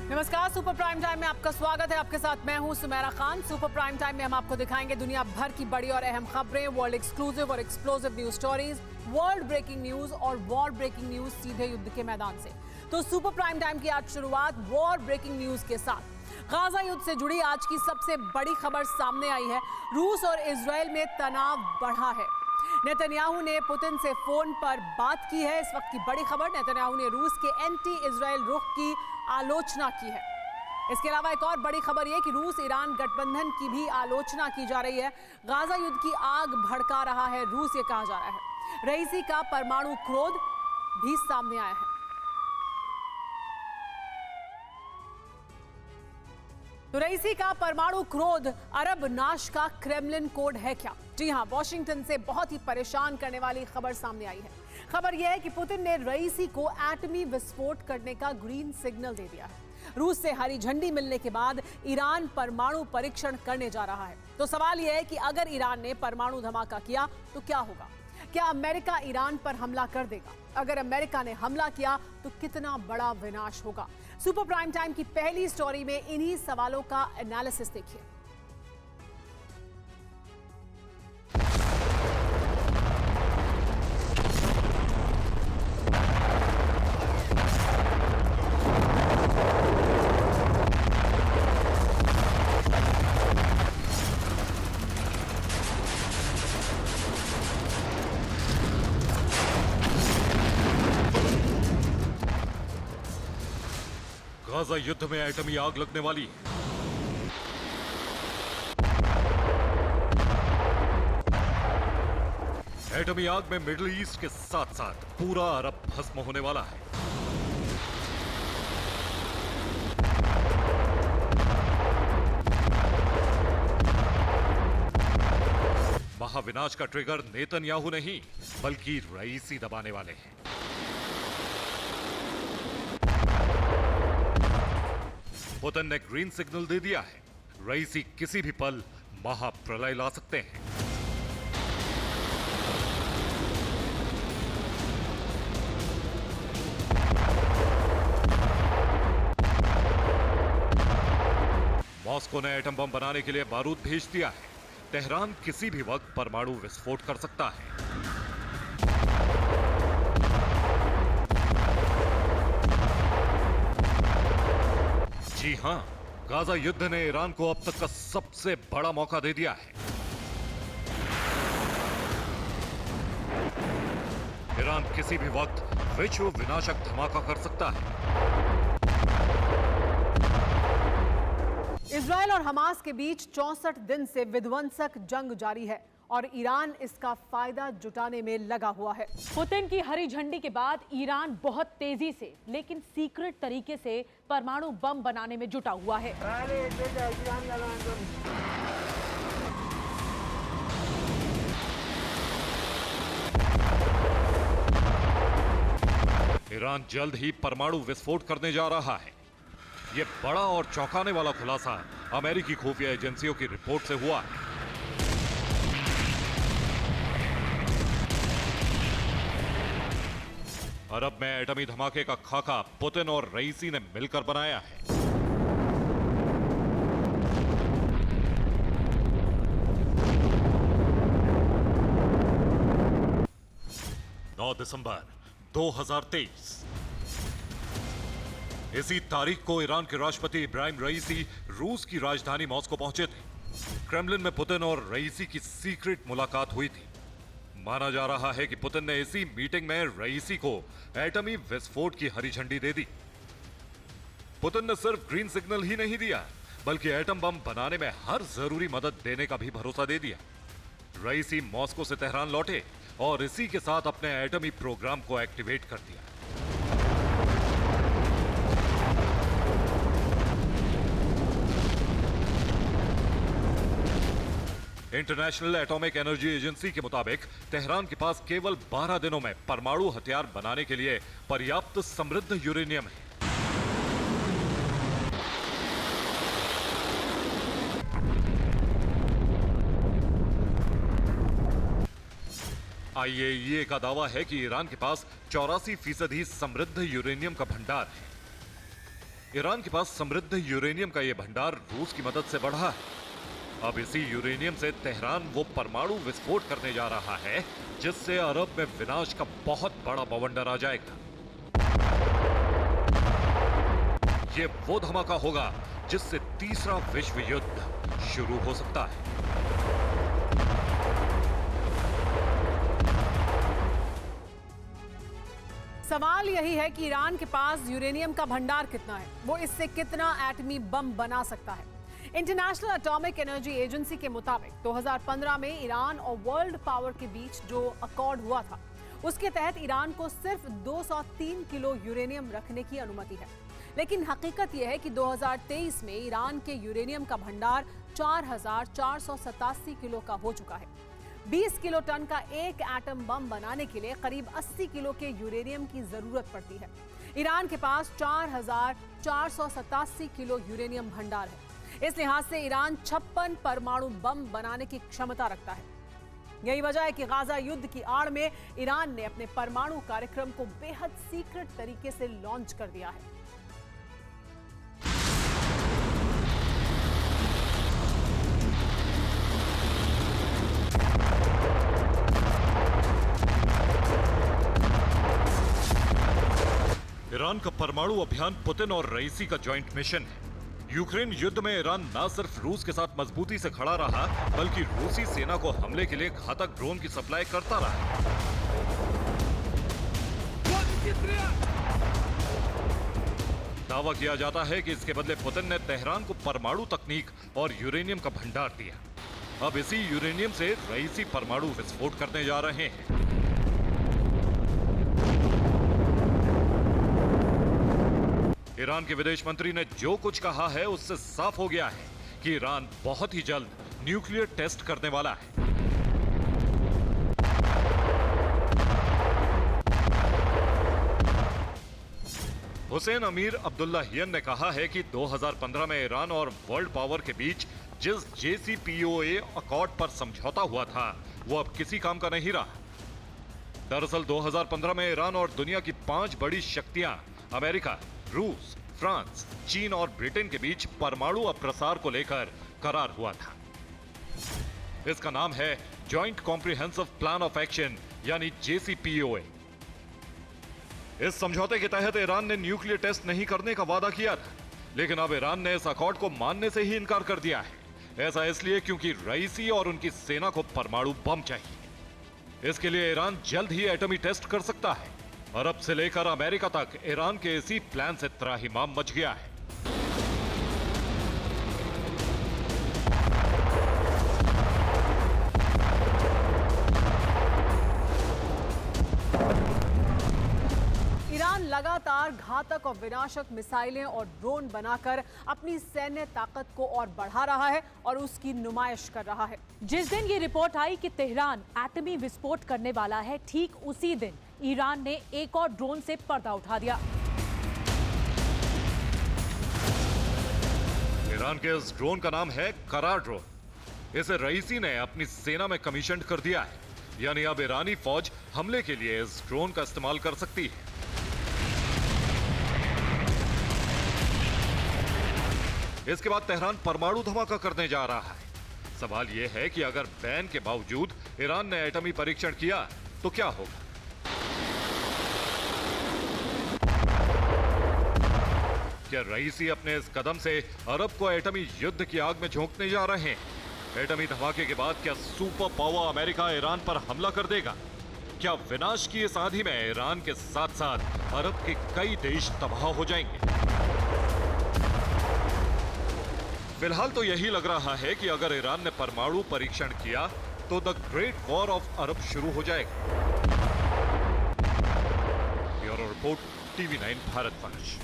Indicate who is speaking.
Speaker 1: नमस्कार, super prime time में आपका स्वागत है। आपके साथ मैं हूं Sumaira Khan. Super prime time में हम आपको दिखाएंगे दुनिया भर की बड़ी और अहम खबरें, वर्ल्ड एक्सक्लूसिव और explosive news stories, world breaking news और वॉर ब्रेकिंग न्यूज सीधे युद्ध के मैदान से। तो सुपर प्राइम टाइम की आज शुरुआत वॉर ब्रेकिंग न्यूज के साथ। गाजा युद्ध से जुड़ी आज की सबसे बड़ी खबर सामने आई है। रूस और इजरायल में तनाव बढ़ा है। नेतन्याहू ने पुतिन से फोन पर बात की है। इस वक्त की बड़ी खबर, नेतन्याहू ने रूस के एंटी इजरायल रुख की आलोचना की है। इसके अलावा एक और बड़ी खबर यह कि रूस ईरान गठबंधन की भी आलोचना की जा रही है। गाजा युद्ध की आग भड़का रहा है रूस, ये कहा जा रहा है। रईसी का परमाणु क्रोध भी सामने आया है। तो रईसी का परमाणु क्रोध अरब नाश का क्रेमलिन कोड है क्या? जी हां, वॉशिंगटन से बहुत ही परेशान करने वाली खबर सामने आई है। खबर यह है कि पुतिन ने रईसी को एटमी विस्फोट करने का ग्रीन सिग्नल दे दिया है। रूस से हरी झंडी मिलने के बाद ईरान परमाणु परीक्षण करने जा रहा है। तो सवाल यह है कि अगर ईरान ने परमाणु धमाका किया तो क्या होगा? क्या अमेरिका ईरान पर हमला कर देगा? अगर अमेरिका ने हमला किया तो कितना बड़ा विनाश होगा? सुपर प्राइम टाइम की पहली स्टोरी में इन्हीं सवालों का एनालिसिस देखिए।
Speaker 2: गाजा युद्ध में एटमी आग लगने वाली है। एटमी आग में मिडिल ईस्ट के साथ साथ पूरा अरब भस्म होने वाला है। महाविनाश का ट्रिगर नेतन्याहू नहीं बल्कि रईसी दबाने वाले हैं। पुतिन ने ग्रीन सिग्नल दे दिया है। रईसी किसी भी पल महाप्रलय ला सकते हैं। मॉस्को ने एटम बम बनाने के लिए बारूद भेज दिया है। तेहरान किसी भी वक्त परमाणु विस्फोट कर सकता है। जी हां, गाजा युद्ध ने ईरान को अब तक का सबसे बड़ा मौका दे दिया है। ईरान किसी भी वक्त विश्व विनाशक धमाका कर सकता है।
Speaker 1: इजरायल और हमास के बीच 64 दिन से विध्वंसक जंग जारी है और ईरान इसका फायदा जुटाने में लगा हुआ है। पुतिन की हरी झंडी के बाद ईरान बहुत तेजी से लेकिन सीक्रेट तरीके से परमाणु बम बनाने में जुटा हुआ है।
Speaker 2: ईरान जल्द ही परमाणु विस्फोट करने जा रहा है। यह बड़ा और चौंकाने वाला खुलासा अमेरिकी खुफिया एजेंसियों की रिपोर्ट से हुआ है। अरब में एटमी धमाके का खाका पुतिन और रईसी ने मिलकर बनाया है। दिसंबर 2023 इसी तारीख को ईरान के राष्ट्रपति इब्राहिम रईसी रूस की राजधानी मॉस्को पहुंचे थे। क्रेमलिन में पुतिन और रईसी की सीक्रेट मुलाकात हुई थी। माना जा रहा है कि पुतिन ने इसी मीटिंग में रईसी को एटमी विस्फोट की हरी झंडी दे दी। पुतिन ने सिर्फ ग्रीन सिग्नल ही नहीं दिया बल्कि एटम बम बनाने में हर जरूरी मदद देने का भी भरोसा दे दिया। रईसी मॉस्को से तेहरान लौटे और इसी के साथ अपने एटमी प्रोग्राम को एक्टिवेट कर दिया। इंटरनेशनल एटॉमिक एनर्जी एजेंसी के मुताबिक तेहरान के पास केवल 12 दिनों में परमाणु हथियार बनाने के लिए पर्याप्त समृद्ध यूरेनियम है। आईएईए का दावा है कि ईरान के पास 84% समृद्ध यूरेनियम का भंडार है। ईरान के पास समृद्ध यूरेनियम का यह भंडार रूस की मदद से बढ़ा है। अब इसी यूरेनियम से तेहरान वो परमाणु विस्फोट करने जा रहा है जिससे अरब में विनाश का बहुत बड़ा बवंडर आ जाएगा। ये वो धमाका होगा जिससे तीसरा विश्व युद्ध शुरू हो सकता है।
Speaker 1: सवाल यही है कि ईरान के पास यूरेनियम का भंडार कितना है, वो इससे कितना एटमी बम बना सकता है। इंटरनेशनल एटॉमिक एनर्जी एजेंसी के मुताबिक 2015 में ईरान और वर्ल्ड पावर के बीच जो अकॉर्ड हुआ था, उसके तहत ईरान को सिर्फ 203 किलो यूरेनियम रखने की अनुमति है। लेकिन हकीकत यह है कि 2023 में ईरान के यूरेनियम का भंडार 4,487 किलो का हो चुका है। 20 किलो टन का एक एटम बम बनाने के लिए करीब 80 किलो के यूरेनियम की जरूरत पड़ती है। ईरान के पास 4,487 किलो यूरेनियम भंडार है। इस लिहाज से ईरान 56 परमाणु बम बनाने की क्षमता रखता है। यही वजह है कि गाजा युद्ध की आड़ में ईरान ने अपने परमाणु कार्यक्रम को बेहद सीक्रेट तरीके से लॉन्च कर दिया है।
Speaker 2: ईरान का परमाणु अभियान पुतिन और रईसी का जॉइंट मिशन है। यूक्रेन युद्ध में ईरान न सिर्फ रूस के साथ मजबूती से खड़ा रहा, बल्कि रूसी सेना को हमले के लिए घातक ड्रोन की सप्लाई करता रहा। दावा किया जाता है कि इसके बदले पुतिन ने तेहरान को परमाणु तकनीक और यूरेनियम का भंडार दिया। अब इसी यूरेनियम से रईसी परमाणु विस्फोट करने जा रहे हैं। ईरान के विदेश मंत्री ने जो कुछ कहा है उससे साफ हो गया है कि ईरान बहुत ही जल्द न्यूक्लियर टेस्ट करने वाला है। हुसैन अमीर अब्दुल्लाहियन ने कहा है कि 2015 में ईरान और वर्ल्ड पावर के बीच जिस JCPOA अकॉर्ड पर समझौता हुआ था, वो अब किसी काम का नहीं रहा। दरअसल 2015 में ईरान और दुनिया की 5 बड़ी शक्तियां अमेरिका, रूस, फ्रांस, चीन और ब्रिटेन के बीच परमाणु अप्रसार को लेकर करार हुआ था। इसका नाम है joint comprehensive plan of action यानी JCPOA। इस समझौते के तहत ईरान ने न्यूक्लियर टेस्ट नहीं करने का वादा किया था, लेकिन अब ईरान ने इस अकॉर्ड को मानने से ही इनकार कर दिया है। ऐसा इसलिए क्योंकि रईसी और उनकी सेना को परमाणु बम चाहिए। इसके लिए ईरान जल्द ही एटमी टेस्ट कर सकता है। अरब से लेकर अमेरिका तक ईरान के इसी प्लान से त्राहिमाम मच गया है।
Speaker 1: ईरान लगातार घातक और विनाशक मिसाइलें और ड्रोन बनाकर अपनी सैन्य ताकत को और बढ़ा रहा है और उसकी नुमाइश कर रहा है।
Speaker 3: जिस दिन ये रिपोर्ट आई कि तेहरान एटमी विस्फोट करने वाला है, ठीक उसी दिन ईरान ने एक और ड्रोन से पर्दा उठा दिया।
Speaker 2: ईरान के इस ड्रोन का नाम है करार ड्रोन। इसे रईसी ने अपनी सेना में कमीशन कर दिया है, यानी अब ईरानी फौज हमले के लिए इस ड्रोन का इस्तेमाल कर सकती है। इसके बाद तेहरान परमाणु धमाका करने जा रहा है। सवाल यह है कि अगर बैन के बावजूद ईरान ने एटमी परीक्षण किया तो क्या होगा? क्या रईसी अपने इस कदम से अरब को एटमी युद्ध की आग में झोंकने जा रहे हैं? एटमी धमाके के बाद क्या सुपर पावर अमेरिका ईरान पर हमला कर देगा? क्या विनाश की इस आंधी में ईरान के साथ साथ अरब के कई देश तबाह हो जाएंगे? फिलहाल तो यही लग रहा है कि अगर ईरान ने परमाणु परीक्षण किया तो the great war of Arab शुरू हो जाएगा। Bureau report, TV9 भारतवंश।